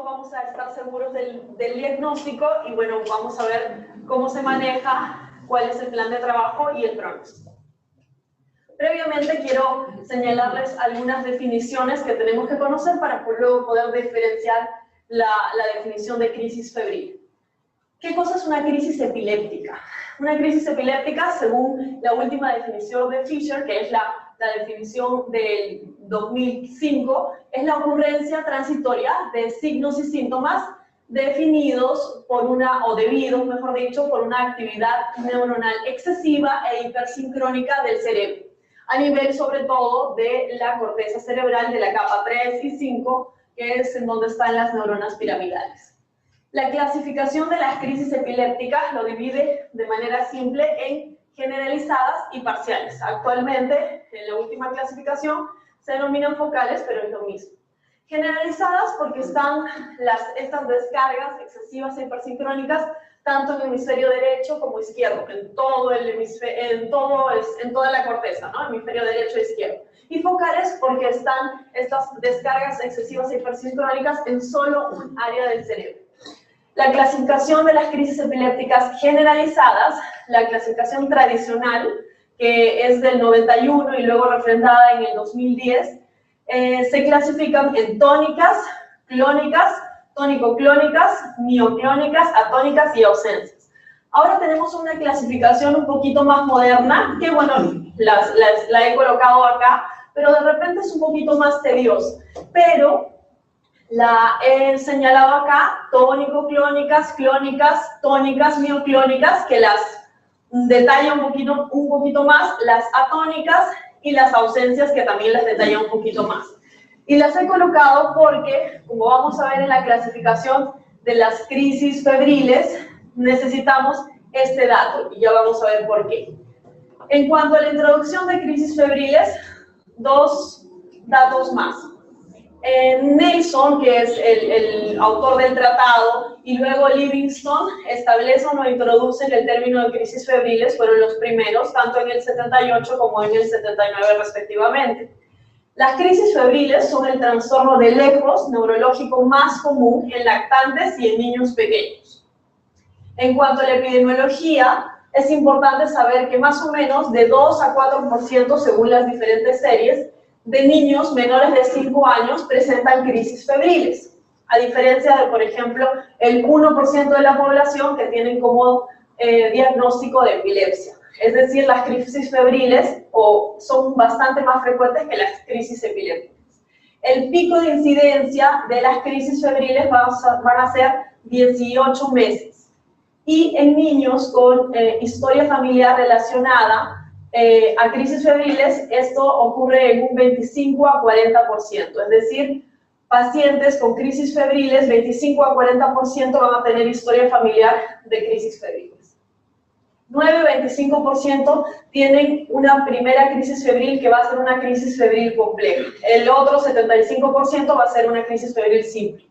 vamos a estar seguros del diagnóstico y bueno, vamos a ver cómo se maneja, cuál es el plan de trabajo y el pronóstico. Previamente quiero señalarles algunas definiciones que tenemos que conocer para luego poder diferenciar la definición de crisis febril. ¿Qué cosa es una crisis epiléptica? Una crisis epiléptica, según la última definición de Fisher, que es la definición del 2005, es la ocurrencia transitoria de signos y síntomas definidos por o debidos, mejor dicho, por una actividad neuronal excesiva e hipersincrónica del cerebro, a nivel sobre todo de la corteza cerebral de la capa 3 y 5, que es en donde están las neuronas piramidales. La clasificación de las crisis epilépticas lo divide de manera simple en generalizadas y parciales. Actualmente, en la última clasificación, se denominan focales, pero es lo mismo. Generalizadas porque están estas descargas excesivas e hipersincrónicas tanto en el hemisferio derecho como izquierdo, en toda la corteza, ¿no? Hemisferio derecho e izquierdo. Y focales porque están estas descargas excesivas e hipersincrónicas en solo un área del cerebro. La clasificación de las crisis epilépticas generalizadas, la clasificación tradicional, que es del 91 y luego refrendada en el 2010, se clasifican en tónicas, clónicas, tónico-clónicas, mioclónicas, atónicas y ausencias. Ahora tenemos una clasificación un poquito más moderna, que bueno, la he colocado acá, pero de repente es un poquito más tediosa. Pero la he señalado acá, tónico-clónicas, clónicas, tónicas, mioclónicas, que las detalla un poquito más, las atónicas y las ausencias, que también las detalla un poquito más. Y las he colocado porque, como vamos a ver en la clasificación de las crisis febriles, necesitamos este dato, y ya vamos a ver por qué. En cuanto a la introducción de crisis febriles, dos datos más. Nelson, que es el autor del tratado, y luego Livingstone establecen o introducen el término de crisis febriles, fueron los primeros, tanto en el 78 como en el 79 respectivamente. Las crisis febriles son el trastorno del ECOS neurológico más común en lactantes y en niños pequeños. En cuanto a la epidemiología, es importante saber que más o menos de 2 a 4%, según las diferentes series, de niños menores de 5 años presentan crisis febriles, a diferencia de, por ejemplo, el 1% de la población que tienen como diagnóstico de epilepsia. Es decir, las crisis febriles son bastante más frecuentes que las crisis epilépticas. El pico de incidencia de las crisis febriles van a ser 18 meses. Y en niños con historia familiar relacionada a crisis febriles, esto ocurre en un 25 a 40%, es decir, pacientes con crisis febriles, 25 a 40% van a tener historia familiar de crisis febriles. 9-25% tienen una primera crisis febril que va a ser una crisis febril compleja. El otro 75% va a ser una crisis febril simple.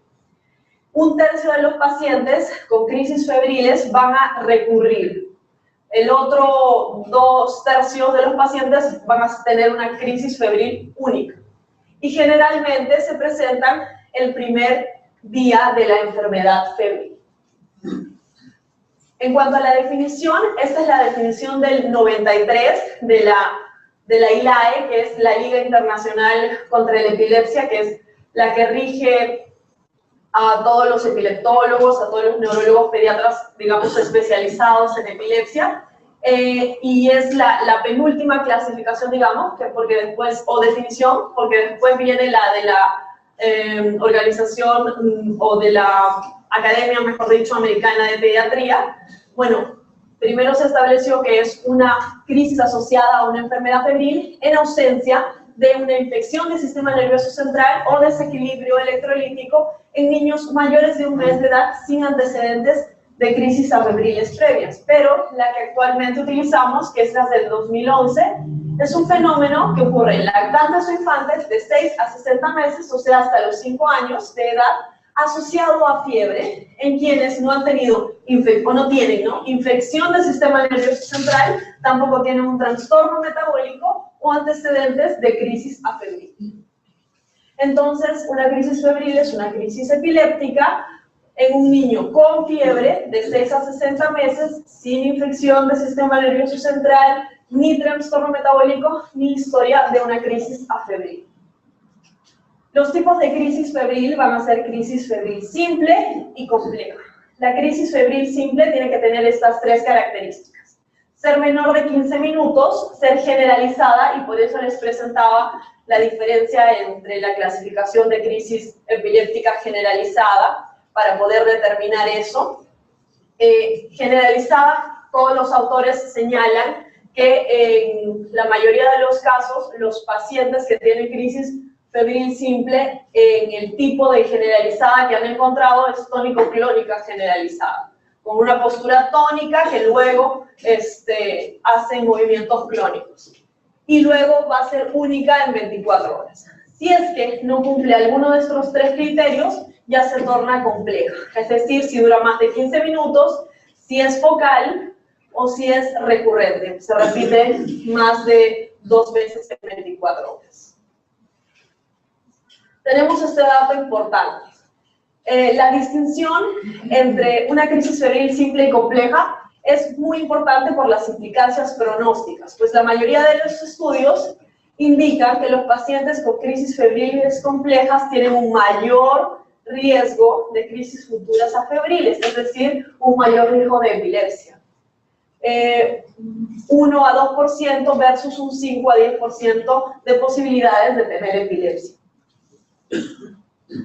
1/3 de los pacientes con crisis febriles van a recurrir. El otro 2/3 de los pacientes van a tener una crisis febril única. Y generalmente se presentan el primer día de la enfermedad febril. En cuanto a la definición, esta es la definición del 93 de la ILAE, que es la Liga Internacional contra la Epilepsia, que es la que rige a todos los epileptólogos, a todos los neurólogos pediatras, digamos, especializados en epilepsia, y es la penúltima clasificación, digamos, definición, porque después viene la de la organización o de la Academia, mejor dicho, Americana de Pediatría. Bueno, primero se estableció que es una crisis asociada a una enfermedad febril en ausencia de una infección del sistema nervioso central o desequilibrio electrolítico en niños mayores de 1 mes de edad sin antecedentes de crisis febriles previas. Pero la que actualmente utilizamos, que es la del 2011, es un fenómeno que ocurre en lactantes o infantes de 6 a 60 meses, o sea, hasta los 5 años de edad, asociado a fiebre en quienes no han tenido o no tienen, ¿no?, infección del sistema nervioso central, tampoco tienen un trastorno metabólico o antecedentes de crisis febril. Entonces, una crisis febril es una crisis epiléptica en un niño con fiebre de 6 a 60 meses, sin infección del sistema nervioso central, ni trastorno metabólico, ni historia de una crisis afebril. Los tipos de crisis febril van a ser crisis febril simple y compleja. La crisis febril simple tiene que tener estas 3 características. Ser menor de 15 minutos, ser generalizada, y por eso les presentaba la diferencia entre la clasificación de crisis epiléptica generalizada, para poder determinar eso. Generalizada, todos los autores señalan que en la mayoría de los casos, los pacientes que tienen crisis febril simple, en el tipo de generalizada que han encontrado es tónico-clónica generalizada, con una postura tónica que luego hace movimientos clónicos. Y luego va a ser única en 24 horas. Si es que no cumple alguno de estos 3 criterios, ya se torna compleja. Es decir, si dura más de 15 minutos, si es focal o si es recurrente. Se repite más de 2 veces en 24 horas. Tenemos este dato importante. La distinción entre una crisis febril simple y compleja es muy importante por las implicancias pronósticas, pues la mayoría de los estudios indican que los pacientes con crisis febriles complejas tienen un mayor riesgo de crisis futuras afebriles, es decir, un mayor riesgo de epilepsia. 1 a 2% versus un 5 a 10% de posibilidades de tener epilepsia.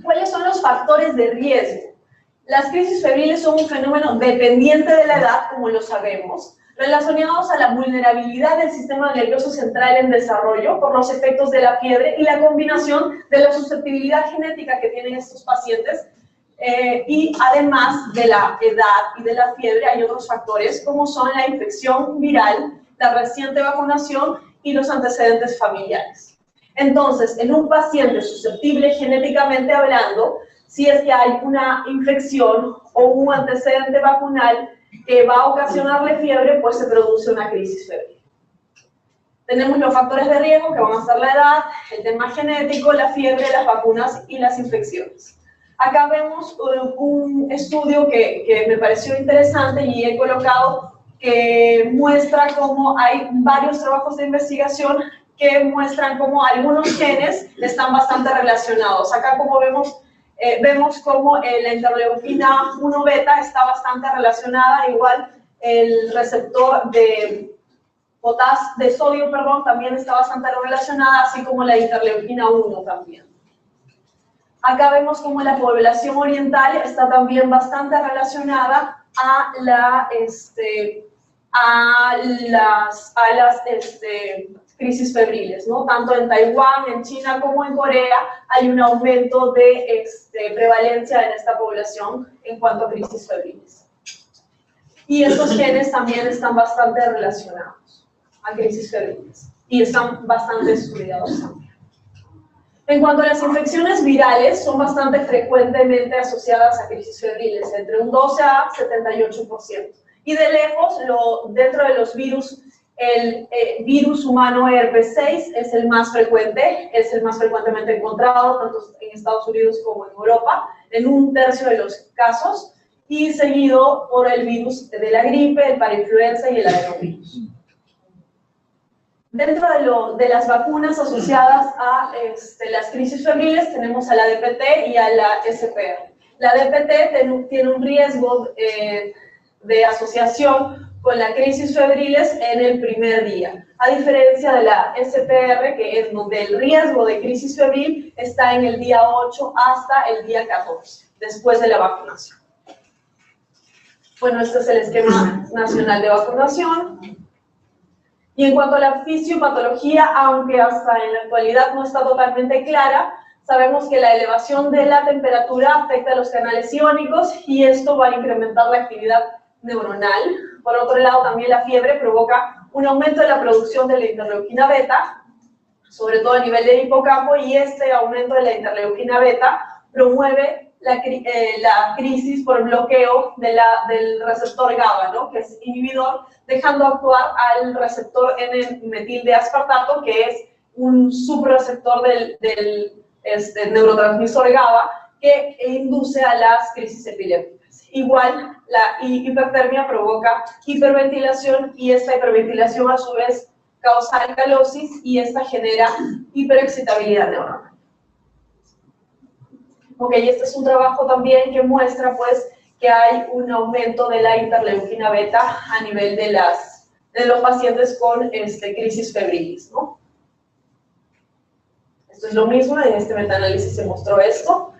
¿Cuáles son los factores de riesgo? Las crisis febriles son un fenómeno dependiente de la edad, como lo sabemos, relacionados a la vulnerabilidad del sistema nervioso central en desarrollo por los efectos de la fiebre y la combinación de la susceptibilidad genética que tienen estos pacientes, y además de la edad y de la fiebre hay otros factores como son la infección viral, la reciente vacunación y los antecedentes familiares. Entonces, en un paciente susceptible genéticamente hablando, si es que hay una infección o un antecedente vacunal que va a ocasionarle fiebre, pues se produce una crisis febril. Tenemos los factores de riesgo que van a ser la edad, el tema genético, la fiebre, las vacunas y las infecciones. Acá vemos un estudio que me pareció interesante y he colocado que muestra cómo hay varios trabajos de investigación que muestran cómo algunos genes están bastante relacionados. Acá como vemos cómo la interleuquina 1 beta está bastante relacionada, igual el receptor de sodio, también está bastante relacionada, así como la interleuquina 1 también. Acá vemos cómo la población oriental está también bastante relacionada a las crisis febriles, ¿no? Tanto en Taiwán, en China como en Corea hay un aumento de prevalencia en esta población en cuanto a crisis febriles. Y estos genes también están bastante relacionados a crisis febriles y están bastante estudiados también. En cuanto a las infecciones virales, son bastante frecuentemente asociadas a crisis febriles, entre un 12 a 78%. Y de lejos, dentro de los virus, el virus humano herpes 6 es el más frecuente, es el más frecuentemente encontrado, tanto en Estados Unidos como en Europa, en un tercio de los casos, y seguido por el virus de la gripe, el parainfluenza y el adenovirus. Dentro de las vacunas asociadas a las crisis febriles tenemos a la DPT y a la SPR. La DPT tiene un riesgo de asociación con la crisis febriles en el primer día, a diferencia de la SPR, que es donde el riesgo de crisis febril está en el día 8 hasta el día 14, después de la vacunación. Bueno, este es el esquema nacional de vacunación. Y en cuanto a la fisiopatología, aunque hasta en la actualidad no está totalmente clara, sabemos que la elevación de la temperatura afecta a los canales iónicos y esto va a incrementar la actividad neuronal. Por otro lado, también la fiebre provoca un aumento de la producción de la interleuquina beta, sobre todo a nivel del hipocampo, y este aumento de la interleuquina beta promueve la crisis por bloqueo del receptor GABA, ¿no? Que es inhibidor, dejando actuar al receptor N-metil de aspartato, que es un subreceptor del neurotransmisor GABA, que induce a las crisis epilépticas. Igual, la hipertermia provoca hiperventilación y esta hiperventilación a su vez causa alcalosis y esta genera hiperexcitabilidad neuronal. Ok, este es un trabajo también que muestra pues que hay un aumento de la interleuquina beta a nivel de los pacientes con crisis febriles, ¿no? Esto es lo mismo, en este metaanálisis se mostró esto.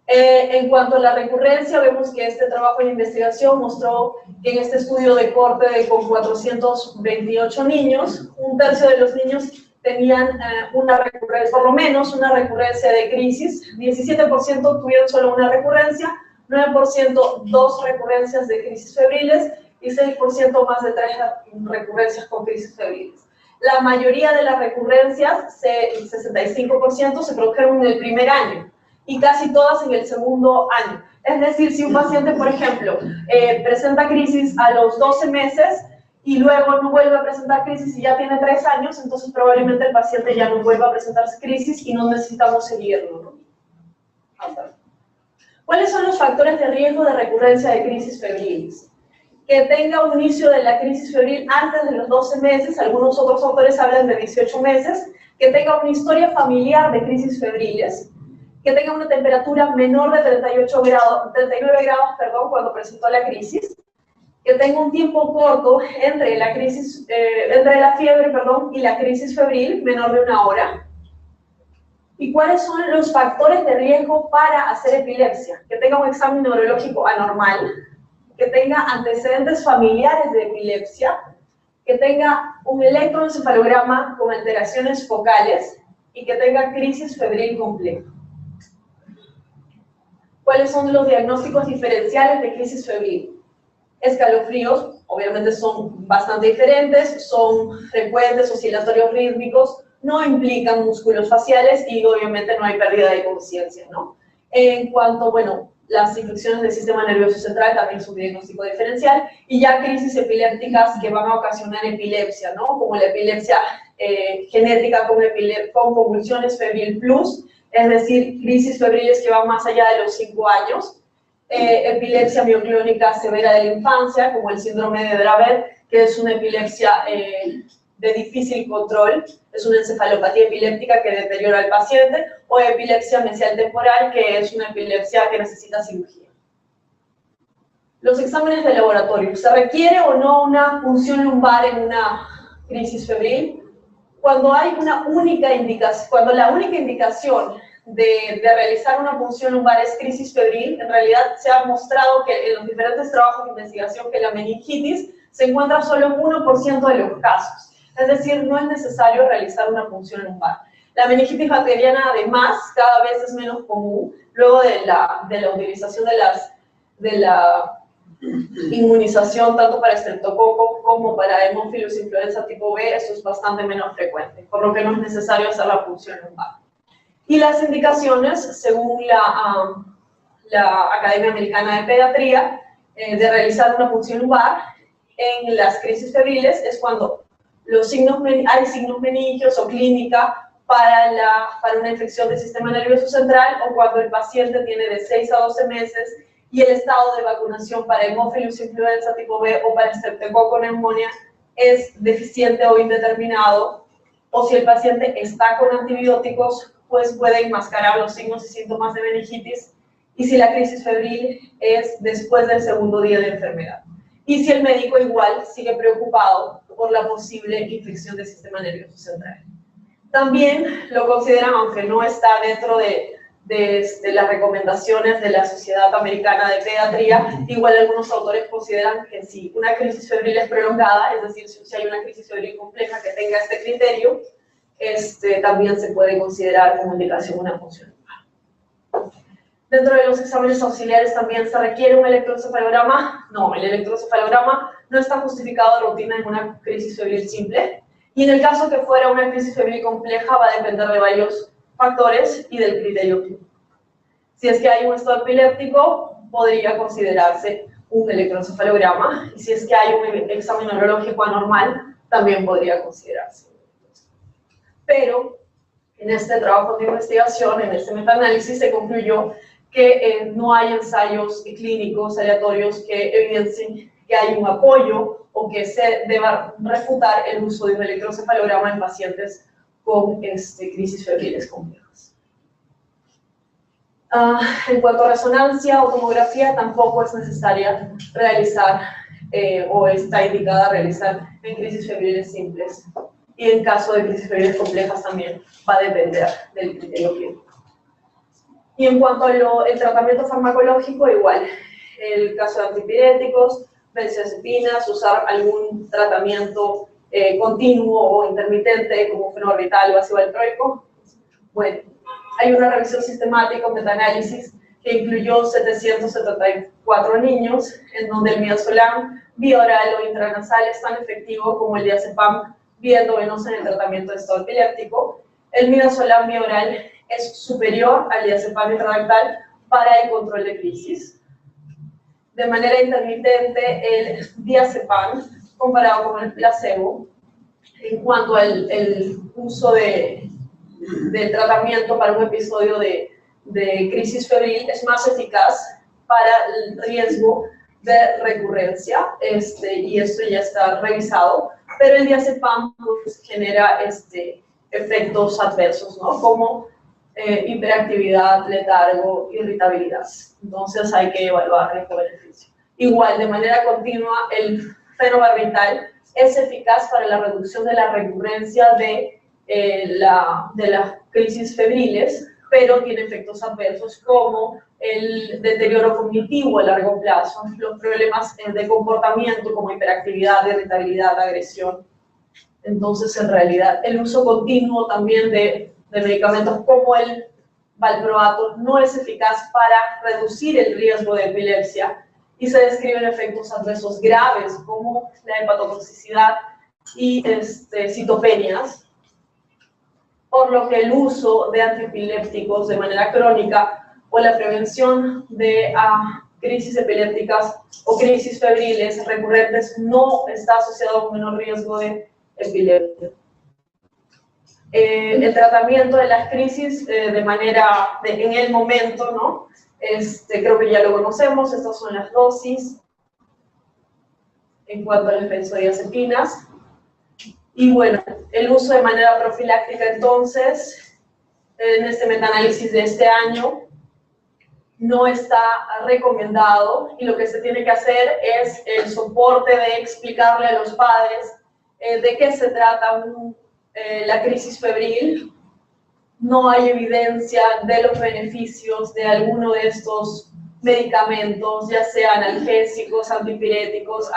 En cuanto a la recurrencia, vemos que este trabajo de investigación mostró que en este estudio de corte con 428 niños, un tercio de los niños tenían una recurrencia, por lo menos una recurrencia de crisis, 17% tuvieron solo una recurrencia, 9% dos recurrencias de crisis febriles y 6% más de 3 recurrencias con crisis febriles. La mayoría de las recurrencias, el 65%, se produjeron en el primer año y casi todas en el segundo año. Es decir, si un paciente, por ejemplo, presenta crisis a los 12 meses y luego no vuelve a presentar crisis y ya tiene 3 años, entonces probablemente el paciente ya no vuelva a presentar crisis y no necesitamos seguirlo, ¿no? ¿Cuáles son los factores de riesgo de recurrencia de crisis febriles? Que tenga un inicio de la crisis febril antes de los 12 meses, algunos otros autores hablan de 18 meses, que tenga una historia familiar de crisis febriles, que tenga una temperatura menor de 39 grados, cuando presentó la crisis, que tenga un tiempo corto entre la fiebre, y la crisis febril, menor de 1 hora. ¿Y cuáles son los factores de riesgo para hacer epilepsia? Que tenga un examen neurológico anormal, que tenga antecedentes familiares de epilepsia, que tenga un electroencefalograma con alteraciones focales y que tenga crisis febril compleja. ¿Cuáles son los diagnósticos diferenciales de crisis febril? Escalofríos, obviamente son bastante diferentes, son frecuentes, oscilatorios rítmicos, no implican músculos faciales y obviamente no hay pérdida de conciencia, ¿no? En cuanto, las infecciones del sistema nervioso central también son un diagnóstico diferencial, y ya crisis epilépticas que van a ocasionar epilepsia, ¿no? Como la epilepsia genética con convulsiones febril plus, es decir, crisis febriles que van más allá de los 5 años, epilepsia mioclónica severa de la infancia, como el síndrome de Dravet, que es una epilepsia de difícil control, es una encefalopatía epiléptica que deteriora al paciente, o epilepsia mesial temporal, que es una epilepsia que necesita cirugía. Los exámenes de laboratorio. ¿Se requiere o no una punción lumbar en una crisis febril? Cuando hay la única indicación de realizar una punción lumbar es crisis febril, en realidad se ha mostrado que en los diferentes trabajos de investigación que la meningitis se encuentra solo en 1% de los casos. Es decir, no es necesario realizar una punción lumbar. La meningitis bacteriana, además, cada vez es menos común, luego de la utilización de la inmunización tanto para estreptococo como para Haemophilus influenza tipo B, eso es bastante menos frecuente, por lo que no es necesario hacer la punción lumbar. Y las indicaciones, según la Academia Americana de Pediatría, de realizar una punción lumbar en las crisis febriles es cuando hay signos meningios o clínica para una infección del sistema nervioso central, o cuando el paciente tiene de 6 a 12 meses y el estado de vacunación para Haemophilus influenza tipo B o para estreptococo neumonía es deficiente o indeterminado, o si el paciente está con antibióticos, pues puede enmascarar los signos y síntomas de meningitis, y si la crisis febril es después del segundo día de enfermedad. Y si el médico igual sigue preocupado por la posible infección del sistema nervioso central. También lo consideran, aunque no está dentro de las recomendaciones de la Sociedad Americana de Pediatría, igual algunos autores consideran que si una crisis febril es prolongada, es decir, si hay una crisis febril compleja que tenga este criterio, también se puede considerar como indicación una punción lumbar. Dentro de los exámenes auxiliares también se requiere un electroencefalograma. No, el electroencefalograma no está justificado de rutina en una crisis febril simple. Y en el caso que fuera una crisis febril compleja, va a depender de varios factores y del criterio clínico. Si es que hay un estado epiléptico, podría considerarse un electroencefalograma. Y si es que hay un examen neurológico anormal, también podría considerarse. Pero En este trabajo de investigación, en este metaanálisis, se concluyó que no hay ensayos clínicos aleatorios que evidencien que hay un apoyo o que se deba refutar el uso de un electroencefalograma en pacientes con crisis febriles complejas. En cuanto a resonancia o tomografía, tampoco es necesaria realizar o está indicada realizar en crisis febriles simples. Y en caso de crisis febriles complejas también va a depender del criterio clínico. Y en cuanto al tratamiento farmacológico, igual. El caso de antipiréticos, benzodiazepinas, usar algún tratamiento continuo o intermitente como fenobarbital o ácido valproico. Bueno, hay una revisión sistemática, un metaanálisis, que incluyó 774 niños, en donde el midazolam vía oral o intranasal es tan efectivo como el diazepam vía endovenosa en el tratamiento de estado epiléptico. El midazolam vía oral es superior al diazepam intradactal para el control de crisis. De manera intermitente, el diazepam comparado con el placebo, en cuanto al uso del tratamiento para un episodio de crisis febril, es más eficaz para el riesgo de recurrencia, y esto ya está revisado, pero el diazepam pues, genera efectos adversos, ¿no? Como hiperactividad, letargo, irritabilidad. Entonces hay que evaluar riesgo-beneficio. Igual, de manera continua, el fenobarbital es eficaz para la reducción de la recurrencia de las crisis febriles, pero tiene efectos adversos como el deterioro cognitivo a largo plazo, los problemas de comportamiento como hiperactividad, irritabilidad, agresión. Entonces, en realidad, el uso continuo también de medicamentos como el valproato no es eficaz para reducir el riesgo de epilepsia y se describen efectos adversos graves como la hepatotoxicidad y citopenias, por lo que el uso de antiepilépticos de manera crónica o la prevención de crisis epilépticas o crisis febriles recurrentes no está asociado a un menor riesgo de epilepsia. El tratamiento de las crisis en el momento, ¿no? Creo que ya lo conocemos, estas son las dosis en cuanto a las benzodiazepinas. Y bueno, el uso de manera profiláctica entonces, en este metaanálisis de este año, no está recomendado y lo que se tiene que hacer es el soporte de explicarle a los padres de qué se trata la crisis febril. No hay evidencia de los beneficios de alguno de estos medicamentos, ya sean analgésicos, antipiréticos,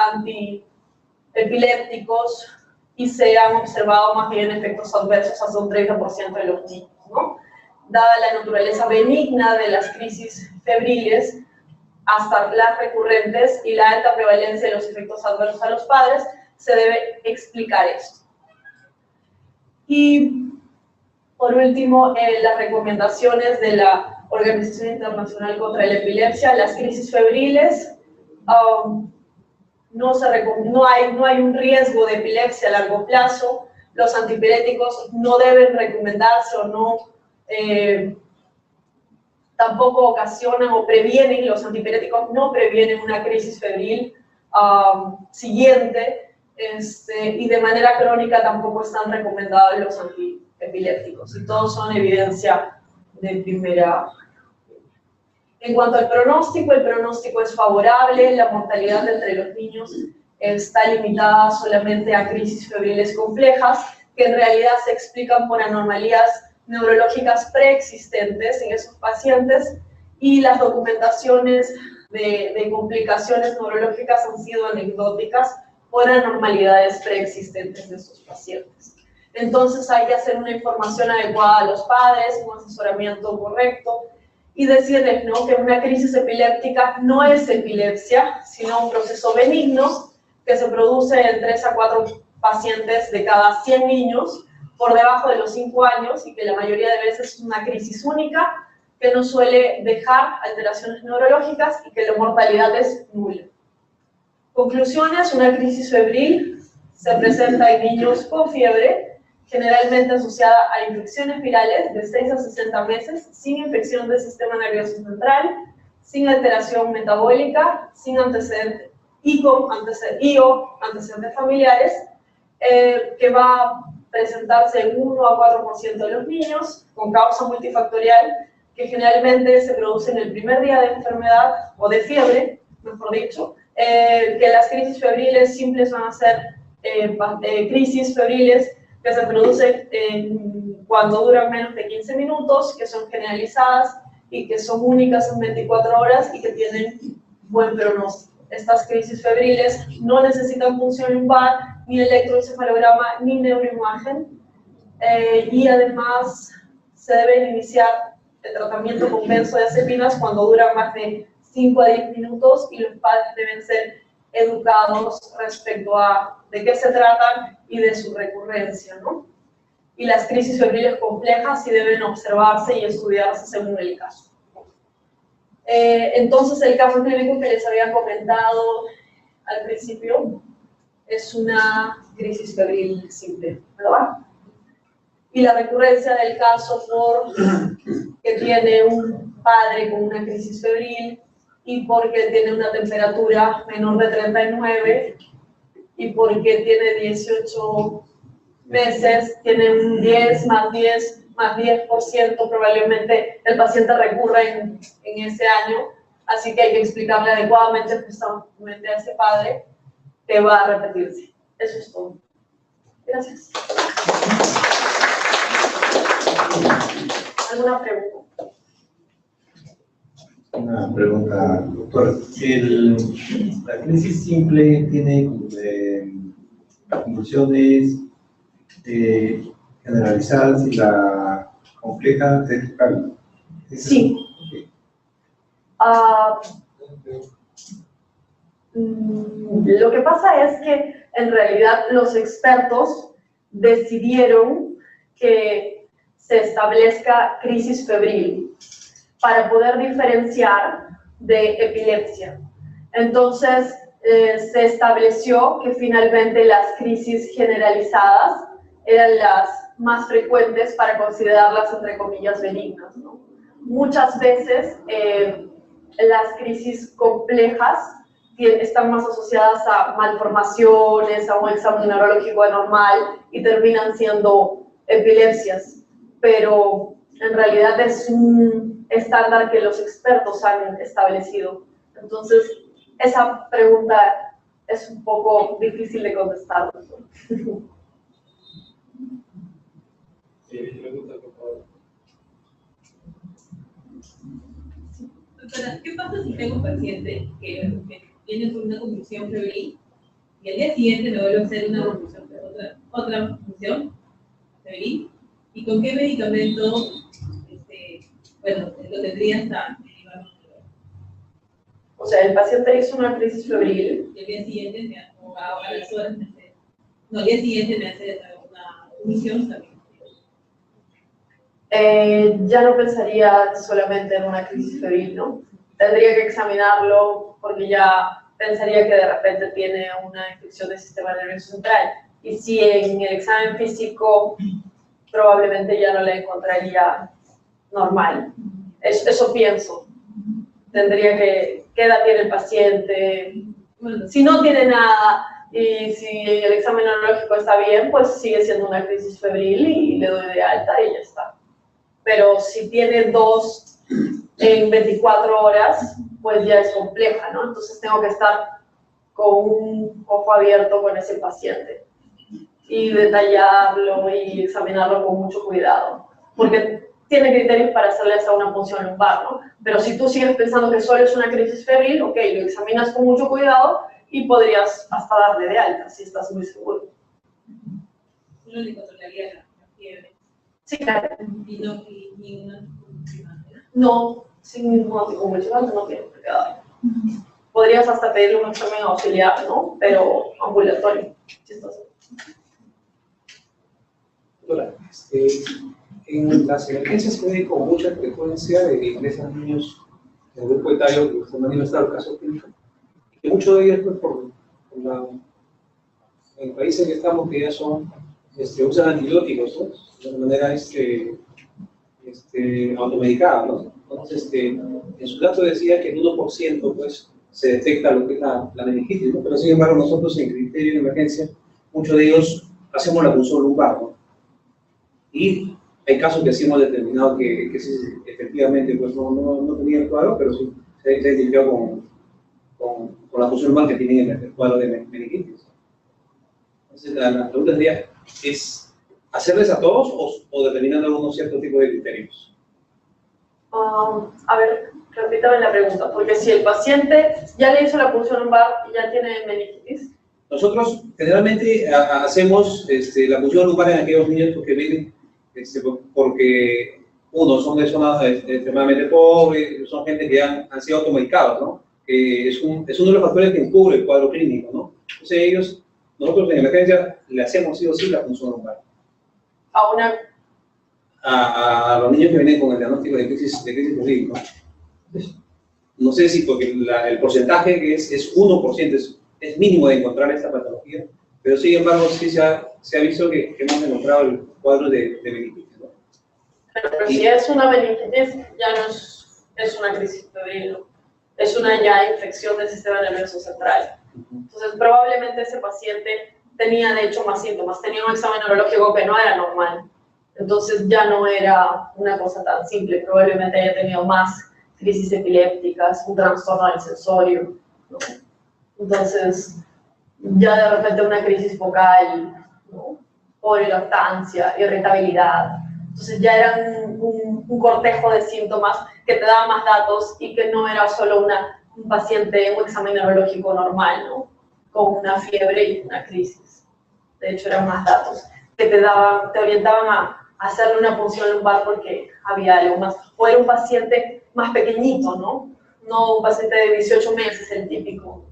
antiepilépticos, y se han observado más bien efectos adversos hasta un 30% de los niños, ¿no? Dada la naturaleza benigna de las crisis febriles, hasta las recurrentes y la alta prevalencia de los efectos adversos a los padres, se debe explicar esto. Y por último, las recomendaciones de la Organización Internacional contra la Epilepsia, las crisis febriles, no hay un riesgo de epilepsia a largo plazo, los antipiréticos no deben recomendarse o no, tampoco ocasionan o previenen, los antipiréticos no previenen una crisis febril siguiente, y de manera crónica tampoco están recomendados los antiepilépticos, y todos son evidencia de primera. En cuanto al pronóstico, el pronóstico es favorable, la mortalidad entre los niños está limitada solamente a crisis febriles complejas, que en realidad se explican por anormalías neurológicas preexistentes en esos pacientes, y las documentaciones de complicaciones neurológicas han sido anecdóticas por anormalidades preexistentes de esos pacientes. Entonces hay que hacer una información adecuada a los padres, un asesoramiento correcto, y decirles, ¿no?, que una crisis epiléptica no es epilepsia, sino un proceso benigno que se produce en 3 a 4 pacientes de cada 100 niños por debajo de los 5 años y que la mayoría de veces es una crisis única que no suele dejar alteraciones neurológicas y que la mortalidad es nula. Conclusiones: una crisis febril se presenta en niños con fiebre generalmente asociada a infecciones virales de 6 a 60 meses, sin infección del sistema nervioso central, sin alteración metabólica, sin antecedentes, antecedentes familiares, que va a presentarse en 1 a 4% de los niños, con causa multifactorial, que generalmente se produce en el primer día de enfermedad, o de fiebre, mejor dicho, que las crisis febriles simples van a ser crisis febriles que se producen cuando duran menos de 15 minutos, que son generalizadas y que son únicas en 24 horas y que tienen buen pronóstico. Estas crisis febriles no necesitan función lumbar, ni electroencefalograma, ni neuroimagen, y además se debe iniciar el tratamiento con benzodiazepinas cuando duran más de 5 a 10 minutos y los padres deben ser educados respecto a de qué se tratan y de su recurrencia, ¿no? Y las crisis febriles complejas sí deben observarse y estudiarse según el caso. Entonces, el caso clínico que les había comentado al principio es una crisis febril simple, ¿verdad? Y la recurrencia del caso por que tiene un padre con una crisis febril y porque tiene una temperatura menor de 39 y porque tiene 18 meses, tiene un 10 más 10%, probablemente el paciente recurra en ese año, así que hay que explicarle adecuadamente justamente a ese padre que va a repetirse. Eso es todo. Gracias. ¿Alguna pregunta? Una pregunta, doctor. La crisis simple tiene convulsiones generalizadas y la compleja es focal. Sí. Lo que pasa es que en realidad los expertos decidieron que se establezca crisis febril para poder diferenciar de epilepsia. Entonces se estableció que finalmente las crisis generalizadas eran las más frecuentes para considerarlas entre comillas benignas, ¿no? Muchas veces las crisis complejas están más asociadas a malformaciones, a un examen neurológico anormal y terminan siendo epilepsias, pero en realidad es un estándar que los expertos han establecido. Entonces, esa pregunta es un poco difícil de contestar. Pregunta, por favor. Doctora, ¿qué pasa si tengo un paciente que viene con una convulsión febril y al día siguiente me vuelve a hacer una convulsión, otra convulsión febril? ¿Y con qué medicamento lo tendría hasta derivarlo? O sea, el paciente hizo una crisis febril. Y al día siguiente, a las horas, al día siguiente me hace una convulsión también. Ya no pensaría solamente en una crisis febril, ¿no? Tendría que examinarlo porque ya pensaría que de repente tiene una infección del sistema nervioso central. Y si en el examen físico probablemente ya no le encontraría normal. Eso pienso. Tendría que, ¿qué edad tiene el paciente? Bueno, si no tiene nada y si el examen neurológico está bien, pues sigue siendo una crisis febril y le doy de alta y ya está. Pero si tiene 2 en 24 horas, pues ya es compleja, ¿no? Entonces tengo que estar con un ojo abierto con ese paciente y detallarlo y examinarlo con mucho cuidado, porque tiene criterios para hacerle hasta una punción lumbar, ¿no? Pero si tú sigues pensando que solo es una crisis febril, ok, lo examinas con mucho cuidado y podrías hasta darle de alta, si estás muy seguro. Uno le controlaría la fiebre. Sí, claro. Y no, y ninguna. No, sin ningún anticonvulsivante no tiene por qué dar. Podrías hasta pedirle un examen auxiliar, ¿no? Pero ambulatorio, si estás. Doctora, en las emergencias se ve con mucha frecuencia de que ingresan niños del grupo etario que usted no ha estado el caso clínico. Y muchos de ellos, pues, en el país en que estamos, que ya son usan antibióticos, ¿no? De una manera automedicada, ¿no? Entonces, en su dato decía que el 1% pues, se detecta lo que es la meningitis, ¿no? Pero sin embargo nosotros en criterio de emergencia, muchos de ellos hacemos la punción lumbar, ¿no? Y hay casos que sí hemos determinado que sí, efectivamente pues, no tenía el cuadro, pero sí se identificó con la punción lumbar que tiene el cuadro de meningitis. Entonces la pregunta sería, ¿es hacerles a todos o determinando algunos ciertos tipos de criterios? A ver, repítame la pregunta, porque si el paciente ya le hizo la punción lumbar y ya tiene meningitis. Nosotros generalmente hacemos la punción lumbar en aquellos niños que vienen porque, uno, son de zonas extremadamente pobres, son gente que han sido automedicados, ¿no? Que es uno de los factores que encubre el cuadro clínico, ¿no? Entonces nosotros en emergencia le hacemos sí o sí la punción lumbar. A los niños que vienen con el diagnóstico de crisis febril, ¿no? No sé si porque el porcentaje que es 1%, es mínimo de encontrar esta patología, pero sin embargo sí se ha visto que hemos encontrado el cuadro de meningitis, ¿no? Pero si es una meningitis, ya no es una crisis febril, ¿no? Es una ya infección del sistema nervioso central. Entonces probablemente ese paciente tenía de hecho más síntomas, tenía un examen neurológico que no era normal. Entonces ya no era una cosa tan simple, probablemente haya tenido más crisis epilépticas, un trastorno del sensorio, ¿no? Entonces ya de repente una crisis focal, ¿no? Polilactancia, irritabilidad. Entonces ya era un cortejo de síntomas que te daba más datos y que no era solo un paciente, un examen neurológico normal, ¿no? Con una fiebre y una crisis. De hecho eran más datos que te orientaban a hacerle una punción lumbar porque había algo más. O era un paciente más pequeñito, ¿no? No un paciente de 18 meses, el típico,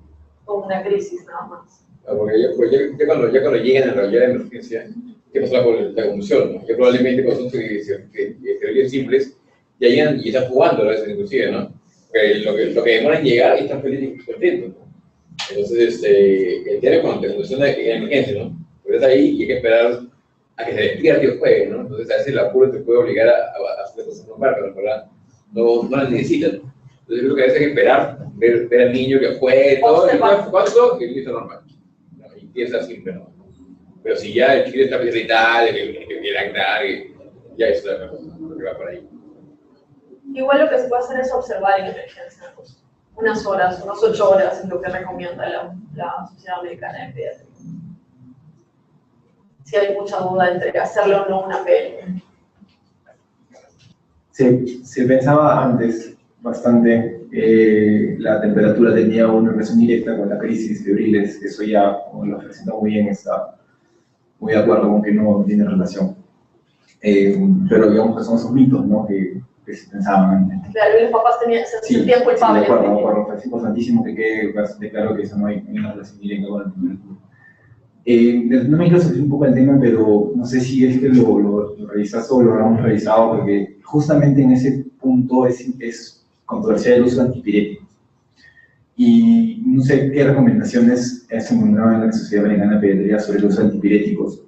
con una crisis nada más. Porque ya cuando llegan a la realidad de emergencia, que pasa por la convulsión, ¿no? Que probablemente con son cirugías simples, ya llegan y están jugando a veces inclusive, ¿no? Lo que demora en llegar y están felices y contentos, ¿no? Entonces, el diario cuando te funciona en emergencia, ¿no? Porque estás ahí y hay que esperar a que se despierte y juegue, ¿no? Entonces, a veces el apuro te puede obligar a hacer cosas normales, pero en verdad no las necesitan. Entonces, yo creo que a veces hay que esperar, ver al niño que juegue, todo, y está enfocando, y listo, normal. ¿No? Y piensa siempre, ¿no? Pero si ya el chiquillo está irritable, que quiere actar, ya eso es lo que va por ahí. Igual lo que se puede hacer es observar en emergencia, pues, unas horas, unas 8 horas es lo que recomienda la Sociedad Americana de Pediatría. Si hay mucha duda entre hacerlo o no una PL. Se pensaba antes bastante la temperatura tenía una relación directa con la crisis febriles, eso ya, como lo presenta muy bien, está muy de acuerdo con que no tiene relación. Pero digamos que son esos mitos, ¿no? que se pensaban antes. Claro, y los papás se sentían culpables. Sí, de acuerdo, es importantísimo que quede bastante claro que eso no hay una relación directa con la temperatura. No me quiero salir un poco el tema, pero no sé si es que lo revisaste o lo hemos revisado, porque justamente en ese punto es controversial el uso de antipiréticos. Y no sé qué recomendaciones se encontraban en la Sociedad Americana de Pediatría sobre el uso de antipiréticos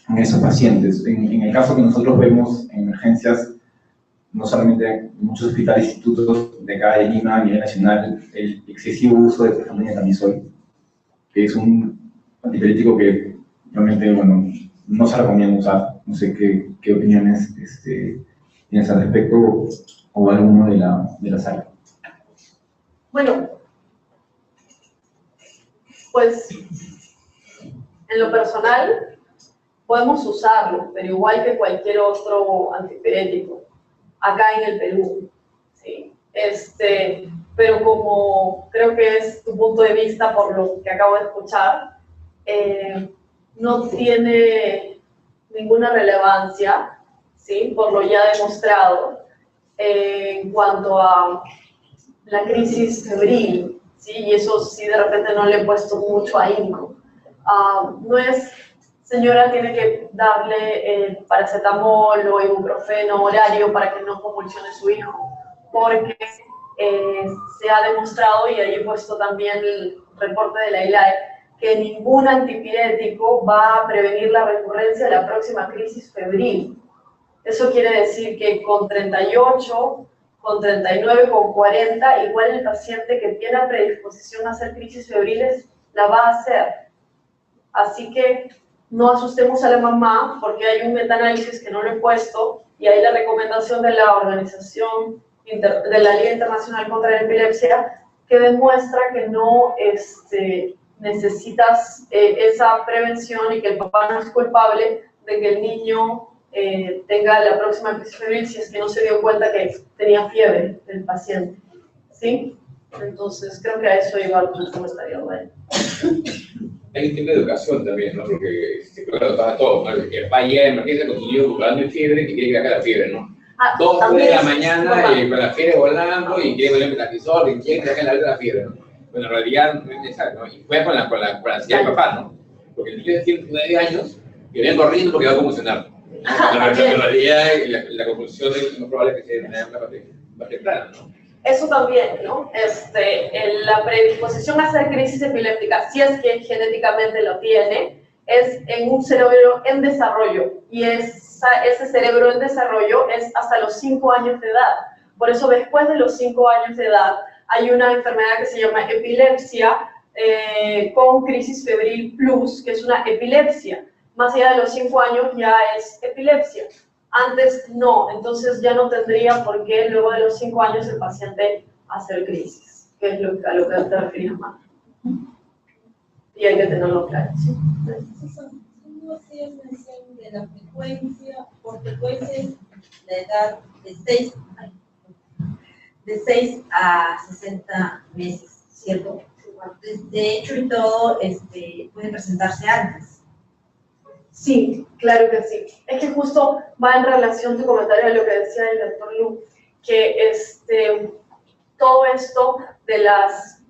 en esos pacientes. En el caso que nosotros vemos en emergencias, no solamente en muchos hospitales e institutos de acá de Lima a nivel nacional, el excesivo uso de ceftriaxona, que es un antipirético que realmente, bueno, no se recomienda usar. No sé qué opiniones tienes al respecto o alguno de la sala. Bueno, pues en lo personal podemos usarlo, pero igual que cualquier otro antipirético, acá en el Perú, ¿sí? Pero como creo que es tu punto de vista por lo que acabo de escuchar, no tiene ninguna relevancia, ¿sí? Por lo ya demostrado en cuanto a la crisis febril, ¿sí? Y eso sí de repente no le he puesto mucho ahínco. No es, señora, tiene que darle paracetamol o ibuprofeno horario para que no convulsione su hijo, porque se ha demostrado, y ahí he puesto también el reporte de la ILAE, que ningún antipirético va a prevenir la recurrencia de la próxima crisis febril. Eso quiere decir que con 38, con 39, con 40, igual el paciente que tiene predisposición a hacer crisis febriles la va a hacer. Así que no asustemos a la mamá porque hay un metaanálisis que no lo he puesto y hay la recomendación de la Organización de la Liga Internacional contra la Epilepsia que demuestra que no necesitas esa prevención y que el papá no es culpable de que el niño tenga la próxima crisis febril si es que no se dio cuenta que tenía fiebre el paciente. ¿Sí? Entonces creo que a eso iba tu comentario. ¿Vale? Hay un tema de educación también, ¿no? Porque claro, está todo, ¿no? El papá llega de emergencia con su niño volando de fiebre que quiere que haga la fiebre, ¿no? 2 de la mañana y con la fiebre volando y quiere volver el metatisol y quiere que haga la fiebre, ¿no? Bueno, en realidad no es necesario, ¿no? Y fue con la ansiedad del papá, ¿no? Porque el niño de 9 años que viene corriendo porque va a convulsionar. En realidad la convulsión es más probable que sea en una parte más temprana, ¿no? Eso también, ¿no? La predisposición a hacer crisis epiléptica, si es que genéticamente lo tiene, es en un cerebro en desarrollo. Y ese cerebro en desarrollo es hasta los 5 años de edad. Por eso después de los 5 años de edad hay una enfermedad que se llama epilepsia con crisis febril plus, que es una epilepsia. Más allá de los 5 años ya es epilepsia. Antes no, entonces ya no tendría por qué luego de los 5 años el paciente hacer crisis, que es a lo que te refieres más. Y hay que tenerlo claro. ¿Sí? ¿Cómo hacías mención de la frecuencia, por frecuencia, la edad de 6 a 60 meses, ¿cierto? De hecho y todo, pueden presentarse antes. Sí, claro que sí. Es que justo va en relación tu comentario a lo que decía el doctor Lu, que todo esto de las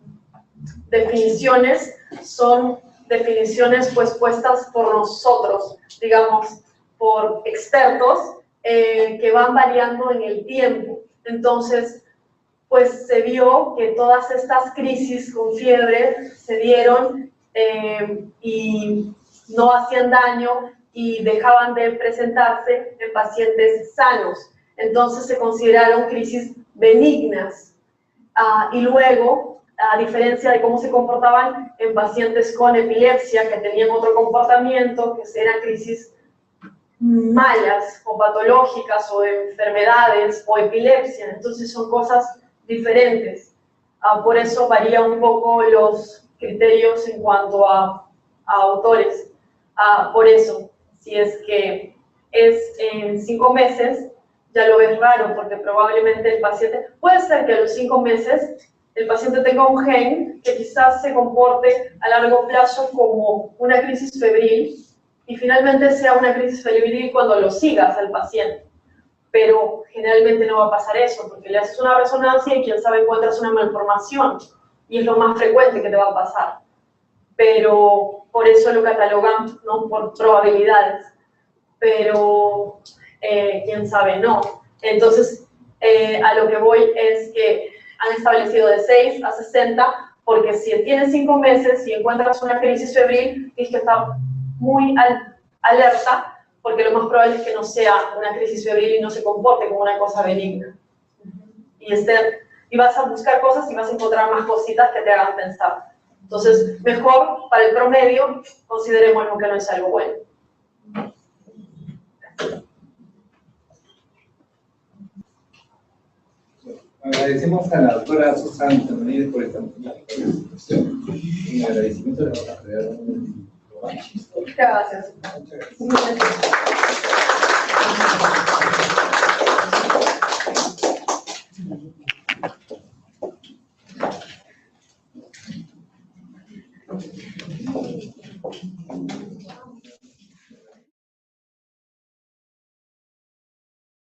definiciones son definiciones pues puestas por nosotros, digamos, por expertos que van variando en el tiempo. Entonces, pues se vio que todas estas crisis con fiebre se dieron y no hacían daño y dejaban de presentarse en pacientes sanos. Entonces se consideraron crisis benignas. Y luego, a diferencia de cómo se comportaban en pacientes con epilepsia, que tenían otro comportamiento, que eran crisis malas o patológicas o de enfermedades o epilepsia. Entonces son cosas diferentes. Por eso varían un poco los criterios en cuanto a autores. Por eso, si es que es en 5 meses, ya lo ves raro, porque probablemente el paciente, puede ser que a los 5 meses el paciente tenga un gen que quizás se comporte a largo plazo como una crisis febril y finalmente sea una crisis febril cuando lo sigas al paciente. Pero generalmente no va a pasar eso, porque le haces una resonancia y quién sabe encuentras una malformación y es lo más frecuente que te va a pasar. Pero por eso lo catalogan, ¿no? Por probabilidades, pero quién sabe, no. Entonces, a lo que voy es que han establecido de 6 a 60, porque si tienes 5 meses y encuentras una crisis febril, tienes que estar muy alerta, porque lo más probable es que no sea una crisis febril y no se comporte como una cosa benigna. Y vas a buscar cosas y vas a encontrar más cositas que te hagan pensar. Entonces, mejor para el promedio, consideremos que no es algo bueno. Agradecemos a la doctora Susana Ramírez por esta presentación. En agradecimiento le vamos a crear un Gracias. Muchas gracias.